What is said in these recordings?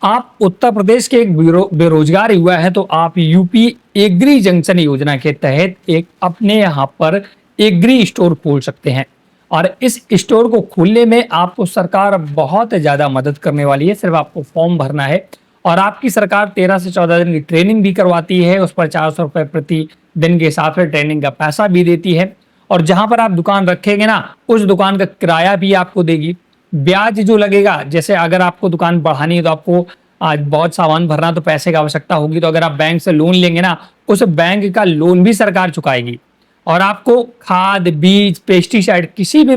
आप उत्तर प्रदेश के एक बेरोजगार युवा हैं तो आप यूपी एग्री जंक्शन योजना के तहत एक अपने यहाँ पर एग्री स्टोर खोल सकते हैं। और इस स्टोर को खोलने में आपको सरकार बहुत ज़्यादा मदद करने वाली है। सिर्फ आपको फॉर्म भरना है और आपकी सरकार 13 से 14 दिन की ट्रेनिंग भी करवाती है। उस पर 400 रुपये प्रति दिन के हिसाब से ट्रेनिंग का पैसा भी देती है। और जहां पर आप दुकान रखेंगे ना, उस दुकान का किराया भी आपको देगी। ब्याज जो लगेगा, जैसे अगर आपको दुकान बढ़ानी है तो आपको आज बहुत सामान भरना, तो पैसे की आवश्यकता होगी, तो अगर आप बैंक से लोन लेंगे ना, उस बैंक का लोन भी सरकार चुकाएगी। और आपको खाद, बीज, पेस्टिसाइड, किसी भी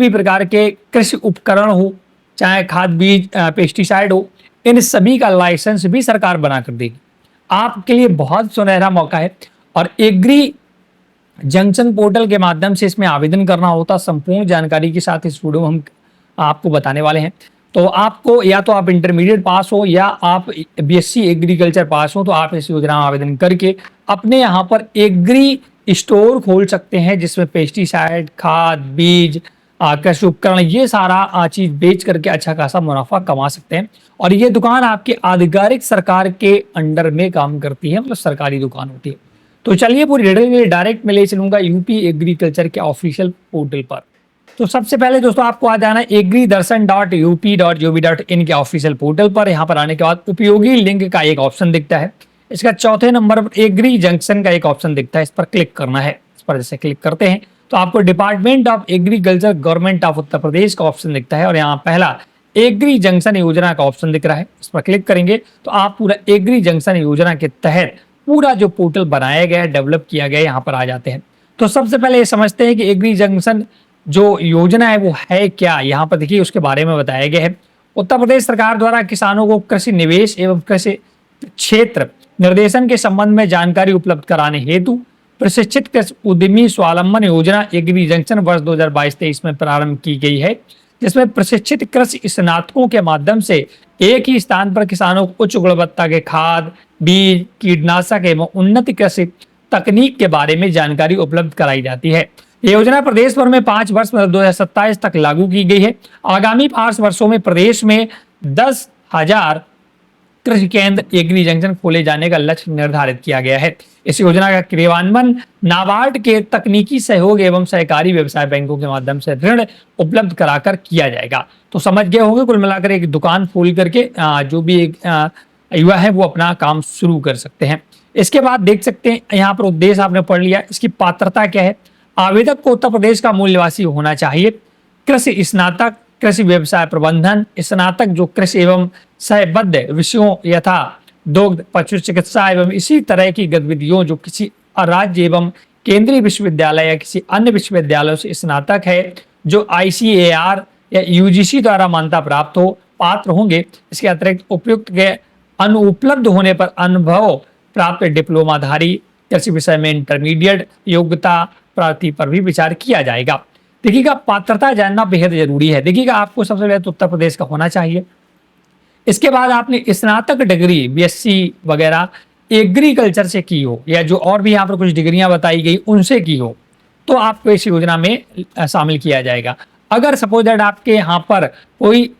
प्रकार के कृषि उपकरण हो, चाहे खाद, बीज, पेस्टिसाइड हो, इन सभी का लाइसेंस भी सरकार बना कर देगी। आपके लिए बहुत सुनहरा मौका है। और एग्री जंक्शन पोर्टल के माध्यम से इसमें आवेदन करना होता, संपूर्ण जानकारी के साथ इस वीडियो में हम आपको बताने वाले हैं। तो आपको या तो आप इंटरमीडिएट पास हो या आप बीएससी एग्रीकल्चर पास हो, तो आप इस योजना में आवेदन करके अपने यहाँ पर एग्री स्टोर खोल सकते हैं, जिसमें पेस्टिसाइड, खाद, बीज, कृषि उपकरण, ये सारा चीज बेच करके अच्छा खासा मुनाफा कमा सकते हैं। और ये दुकान आपके आधिकारिक सरकार के अंडर में काम करती है, मतलब सरकारी दुकान होती है। तो चलिए पूरी डिटेल में डायरेक्ट मैं ले चलूंगा यूपी एग्रीकल्चर के ऑफिशियल पोर्टल पर। तो सबसे पहले दोस्तों आपको आ जाना है agridarshan.up.gov.in के ऑफिशियल पोर्टल पर। यहाँ पर आने के बाद उपयोगी लिंक का एक ऑप्शन दिखता है। इसका चौथे नंबर पर एग्री जंक्शन का एक ऑप्शन दिखता है, इस पर क्लिक करना है। इस पर जैसे क्लिक करते हैं तो आपको department of agriculture government of Uttar Pradesh का ऑप्शन दिखता है और यहाँ पहला एग्री जंक्शन योजना का ऑप्शन दिख रहा है। इस पर क्लिक करेंगे तो आप पूरा एग्री जंक्शन योजना के तहत पूरा जो पोर्टल बनाया गया है, डेवलप किया गया है, यहाँ पर आ जाते हैं। तो सबसे पहले ये समझते हैं कि एग्री जंक्शन जो योजना है वो है क्या। यहाँ पर देखिए उसके बारे में बताया गया है। उत्तर प्रदेश सरकार द्वारा किसानों को कृषि निवेश एवं कृषि क्षेत्र निर्देशन के संबंध में जानकारी उपलब्ध कराने हेतु प्रशिक्षित कृषि उद्यमी स्वावलंबन योजना एग्री जंक्शन वर्ष 2022-23 में प्रारंभ की गई है, जिसमें प्रशिक्षित कृषि स्नातकों के माध्यम से एक ही स्थान पर किसानों को उच्च गुणवत्ता के खाद, बीज, कीटनाशक एवं उन्नत कृषि तकनीक के बारे में जानकारी उपलब्ध कराई जाती है। ये योजना प्रदेश भर में 5 वर्ष में 2027 तक लागू की गई है। आगामी 5 वर्षों में प्रदेश में 10,000 कृषि केंद्र एग्री जंक्शन खोले जाने का लक्ष्य निर्धारित किया गया है। इस योजना का क्रियान्वयन नाबार्ड के तकनीकी सहयोग एवं सहकारी व्यवसाय बैंकों के माध्यम से ऋण उपलब्ध कराकर किया जाएगा। तो समझ गए होंगे, कुल मिलाकर एक दुकान खोल करके जो भी एक युवा है वो अपना काम शुरू कर सकते हैं। इसके बाद देख सकते हैं यहाँ पर उद्देश्य आपने पढ़ लिया। इसकी पात्रता क्या है। आवेदक को उत्तर प्रदेश का मूल निवासी होना चाहिए। कृषि स्नातक, कृषि व्यवसाय प्रबंधन स्नातक जो कृषि एवं सहबद्ध विषयों यथा दुग्ध, पशु चिकित्सा एवं इसी तरह की गतिविधियों जो किसी राज्य एवं केंद्रीय विश्वविद्यालय या किसी अन्य विश्वविद्यालय से स्नातक है, जो ICAR या UGC द्वारा मान्यता प्राप्त हो, पात्र होंगे। इसके अतिरिक्त उपयुक्त के अनुपलब्ध होने पर अनुभव प्राप्त डिप्लोमाधारी कृषि विषय में इंटरमीडिएट योग्यता प्राप्ति पर भी विचार किया जाएगा। देखिएगा, पात्रता जानना बेहद जरूरी है। देखिएगा, आपको सबसे पहले तो उत्तर प्रदेश का होना चाहिए। इसके बाद आपने स्नातक डिग्री BSc वगैरह एग्रीकल्चर से की हो या जो और भी यहाँ पर कुछ डिग्रियां बताई गई उनसे की हो, तो आपको इस योजना में शामिल किया जाएगा। अगर सपोज दैट आपके यहाँ पर कोई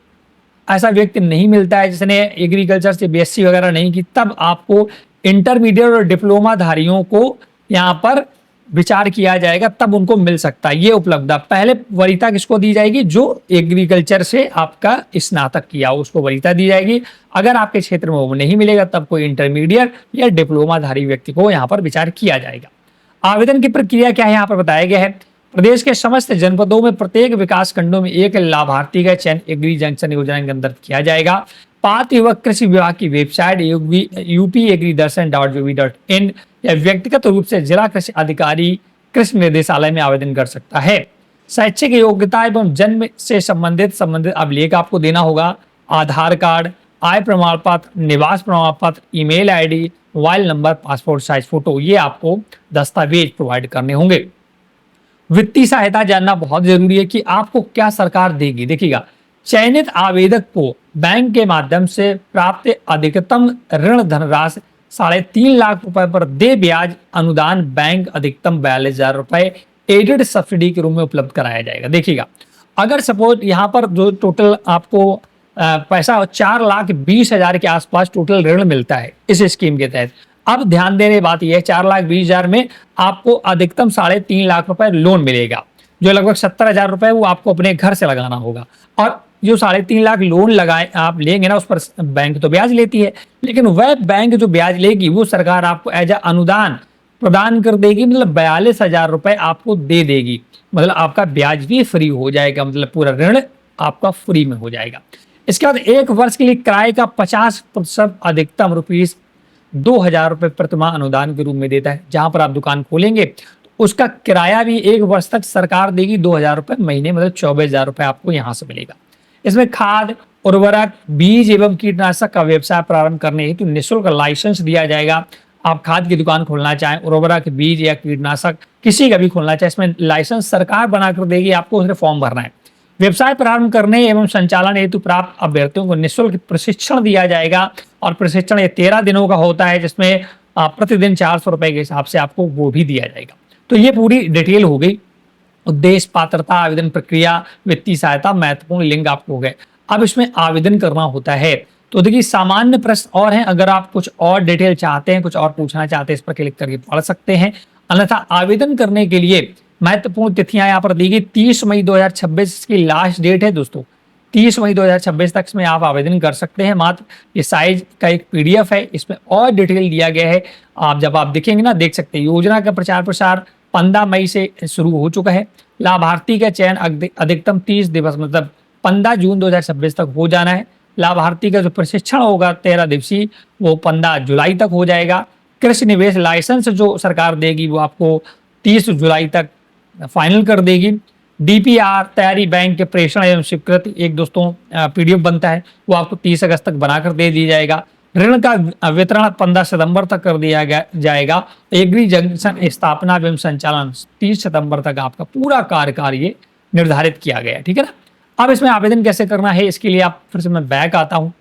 ऐसा व्यक्ति नहीं मिलता है जिसने एग्रीकल्चर से BSc वगैरह नहीं की, तब आपको इंटरमीडिएट और डिप्लोमा धारियों को यहाँ पर विचार किया जाएगा, तब उनको मिल सकता है ये उपलब्धता। पहले वरीयता किसको दी जाएगी, जो एग्रीकल्चर से आपका स्नातक किया उसको वरीयता दी जाएगी। अगर आपके क्षेत्र में वो नहीं मिलेगा तब कोई इंटरमीडिएट या डिप्लोमाधारी व्यक्ति को यहाँ पर विचार किया जाएगा। आवेदन की प्रक्रिया क्या है यहाँ पर बताया गया है। प्रदेश के समस्त जनपदों में प्रत्येक विकास खंडों में एक लाभार्थी का चयन एग्री जंक्शन योजना के अंदर किया जाएगा। पात्र युवक कृषि विभाग की वेबसाइट upagridarshan.gov.in या व्यक्तिगत रूप से जिला कृषि अधिकारी कृषि निर्देशालय में आवेदन कर सकता है। शैक्षिक योग्यता एवं जन्म से संबंधित अभिलेख आपको देना होगा। आधार कार्ड, आय प्रमाण पत्र, निवास प्रमाण पत्र, email ID, mobile number, passport size photo, ये आपको दस्तावेज प्रोवाइड करने होंगे। वित्तीय सहायता जानना बहुत जरूरी है कि आपको क्या सरकार देगी। देखिएगा, चयनित आवेदक को बैंक के माध्यम से प्राप्त अधिकतम ऋण धनराशि 3.5 लाख रुपए पर दे ब्याज अनुदान बैंक अधिकतम 42,000 रुपए एडेड सब्सिडी के रूप में उपलब्ध कराया जाएगा। देखिएगा, अगर सपोज यहाँ पर जो टोटल आपको पैसा 4,20,000 के आसपास टोटल ऋण मिलता है इस स्कीम के तहत। अब ध्यान देने बात यह है, 4,20,000 में आपको अधिकतम 3.5 लाख रुपए लोन मिलेगा, जो लगभग 70,000 रुपए वो आपको अपने घर से लगाना होगा। और जो 3.5 लाख लोन लगाए आप लेंगे ना, उस पर बैंक तो ब्याज लेती है, लेकिन वह बैंक जो ब्याज लेगी वो सरकार आपको एज अनुदान प्रदान कर देगी, मतलब 42,000 रुपए आपको दे देगी। मतलब आपका ब्याज भी फ्री हो जाएगा, मतलब पूरा ऋण आपका फ्री में हो जाएगा। इसके बाद 1 वर्ष के लिए किराए का 50% अधिकतम रुपीज 2,000 रुपए प्रतिमाह अनुदान के रूप में देता है। जहां पर आप दुकान खोलेंगे तो उसका किराया भी 1 वर्ष तक सरकार देगी 2,000 रुपए महीने, मतलब 24,000 रुपए आपको यहां से मिलेगा। इसमें खाद, उर्वरक, बीज एवं कीटनाशक का व्यवसाय प्रारंभ करने हेतु निःशुल्क लाइसेंस दिया जाएगा। आप खाद की दुकान खोलना चाहें, उर्वरक, बीज या कीटनाशक किसी का भी खोलना चाहें, इसमें लाइसेंस सरकार बनाकर देगी, आपको उसमें फॉर्म भरना है। व्यवसाय प्रारंभ करने एवं संचालन हेतु प्राप्त अभ्यर्थियों को निःशुल्क प्रशिक्षण दिया जाएगा, और प्रशिक्षण ये 13 दिनों का होता है, जिसमें प्रतिदिन 400 रुपए के हिसाब से आपको वो भी दिया जाएगा। तो ये पूरी डिटेल हो गई। उद्देश्य, पात्रता, आवेदन प्रक्रिया, वित्तीय सहायता, महत्वपूर्ण लिंक आपको हो गए। अब इसमें आवेदन करना होता है। तो देखिए सामान्य प्रश्न और हैं, अगर आप कुछ और डिटेल चाहते हैं, कुछ और पूछना चाहते हैं, इस पर क्लिक करके पढ़ सकते हैं। अन्यथा आवेदन करने के लिए महत्वपूर्ण तिथियां यहाँ पर दी गई। 30 मई 2026 की लास्ट डेट है दोस्तों, 30 मई 2026 तक इसमें आप आवेदन कर सकते हैं। मात्र ये साइज का एक PDF है, इसमें और डिटेल दिया गया है। आप जब आप देखेंगे ना, देख सकते हैं। योजना का प्रचार प्रसार 15 मई से शुरू हो चुका है। लाभार्थी का चयन अधिकतम 30 दिवस, मतलब 15 जून 2026 तक हो जाना है। लाभार्थी का जो प्रशिक्षण होगा 13 दिवसीय, वो 15 जुलाई तक हो जाएगा। कृषि निवेश लाइसेंस जो सरकार देगी वो आपको 30 जुलाई तक फाइनल कर देगी। DPR तैयारी बैंक के प्रेषण एवं स्वीकृति एक दोस्तों PDF बनता है, वो आपको 30 अगस्त तक बनाकर दे दी जाएगा। ऋण का वितरण 15 सितंबर तक कर दिया जाएगा। एग्री जंक्शन स्थापना एवं संचालन 30 सितंबर तक आपका पूरा कार्यकाल ये निर्धारित किया गया है, ठीक है ना। अब इसमें आवेदन कैसे करना है, इसके लिए आप फिर से मैं बैक आता हूँ।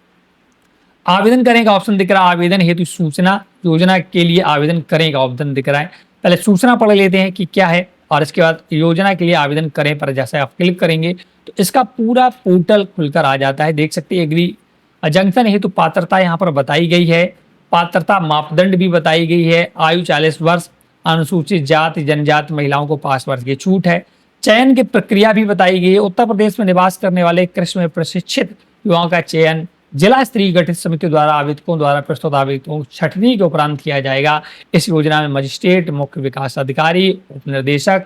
आवेदन करें का ऑप्शन दिख रहा है, आवेदन हेतु सूचना, योजना के लिए आवेदन करें का ऑप्शन दिख रहा है। पहले सूचना पढ़ लेते हैं कि क्या है, और इसके बाद योजना के लिए आवेदन करें पर जैसे आप क्लिक करेंगे तो इसका पूरा पोर्टल खुलकर आ जाता है। देख सकते हैं एग्री जंक्शन हेतु पात्रता यहाँ पर बताई गई है, पात्रता मापदंड भी बताई गई है। आयु 40 वर्ष, अनुसूचित जाति जनजाति महिलाओं को 5 वर्ष की छूट है। चयन की प्रक्रिया भी बताई गई है। उत्तर प्रदेश में निवास करने वाले कृषि में प्रशिक्षित युवाओं का चयन जिला स्तरीय गठित समिति द्वारा आवेदकों द्वारा प्रस्तुत आवेदकों छटनी के उपरांत किया जाएगा। इस योजना में मजिस्ट्रेट, मुख्य विकास अधिकारी, उप निदेशक,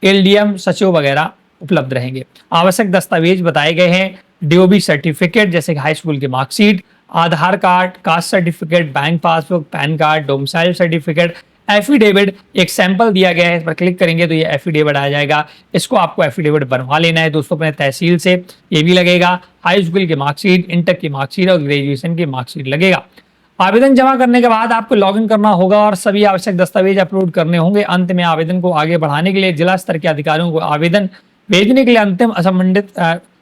LDM, सचिव वगैरह उपलब्ध रहेंगे। आवश्यक दस्तावेज बताए गए हैं, DOB सर्टिफिकेट जैसे हाई स्कूल की marksheet, Aadhaar card, caste certificate, bank passbook, PAN card, domicile certificate, affidavit एक सैंपल दिया गया है, इस पर क्लिक करेंगे तो ये एफिडेविट आ जाएगा। इसको आपको एफिडेविट बनवा लेना है दोस्तों अपने तहसील से, ये भी लगेगा। हाई स्कूल की मार्कशीट, इंटर की मार्कशीट और ग्रेजुएशन की मार्कशीट लगेगा। आवेदन जमा करने के बाद आपको लॉगिन करना होगा और सभी आवश्यक दस्तावेज अपलोड करने होंगे। अंत में आवेदन को आगे बढ़ाने के लिए जिला स्तर के अधिकारियों को आवेदन भेजने के लिए अंतिम असंबंधित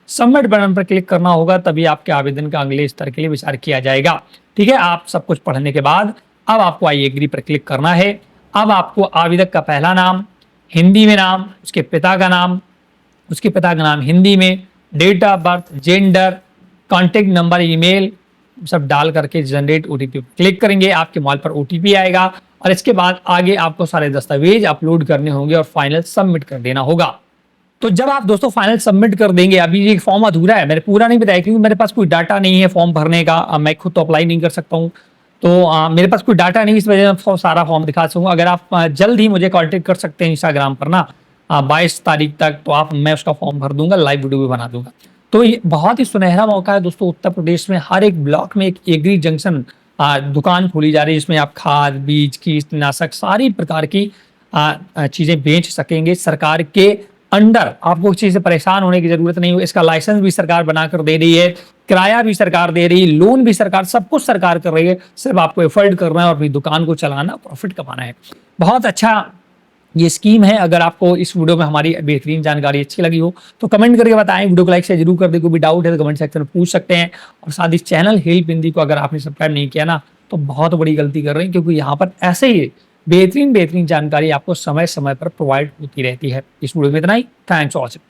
सबमिट बटन पर क्लिक करना होगा, तभी आपके आवेदन का अगले स्तर के लिए विचार किया जाएगा। ठीक है, आप सब कुछ पढ़ने के बाद अब आपको आई एग्री पर क्लिक करना है। अब आपको आवेदक का पहला नाम हिंदी में नाम, उसके पिता का नाम हिंदी में, date of birth, gender, contact number, email सब डाल करके जनरेट OTP क्लिक करेंगे। आपके मोबाइल पर OTP आएगा और इसके बाद आगे आपको सारे दस्तावेज अपलोड करने होंगे और फाइनल सबमिट कर देना होगा। तो जब आप दोस्तों फाइनल सबमिट कर देंगे, अभी ये फॉर्म अधूरा है, मैंने पूरा नहीं बताया क्योंकि मेरे पास कोई डाटा नहीं है फॉर्म भरने का, मैं खुद तो अप्लाई नहीं कर सकता हूँ, तो मेरे पास कोई डाटा नहीं, इस वजह से सारा फॉर्म दिखा सकूँ। अगर आप जल्द ही मुझे कॉन्टेक्ट कर सकते हैं इंस्टाग्राम पर ना 22 तारीख तक, तो मैं उसका फॉर्म भर दूंगा, लाइव वीडियो भी बना दूंगा। तो ये बहुत ही सुनहरा मौका है दोस्तों। उत्तर प्रदेश में हर एक ब्लॉक में एक एग्री जंक्शन दुकान खोली जा रही है, जिसमें आप खाद, बीज, कीटनाशक सारी प्रकार की चीज़ें बेच सकेंगे सरकार के अंडर। आपको किसी से परेशान होने की जरूरत नहीं हो। इसका लाइसेंस भी सरकार बनाकर दे रही है, किराया भी सरकार दे रही है, लोन भी सरकार, सब कुछ सरकार कर रही है। सिर्फ आपको एफर्ट करना है और अपनी दुकान को चलाना, प्रॉफिट कमाना है। बहुत अच्छा ये स्कीम है। अगर आपको इस वीडियो में हमारी बेहतरीन जानकारी अच्छी लगी हो तो कमेंट करके बताएं, वीडियो को लाइक से जरूर कर दें। कोई भी डाउट है तो कमेंट सेक्शन में पूछ सकते हैं। और साथ ही चैनल हेल्प हिंदी को अगर आपने सब्सक्राइब नहीं किया ना, तो बहुत बड़ी गलती कर रहे हैं, क्योंकि यहाँ पर ऐसे ही बेहतरीन जानकारी आपको समय समय पर प्रोवाइड होती रहती है। इस वीडियो में इतना ही। Thanks for watching.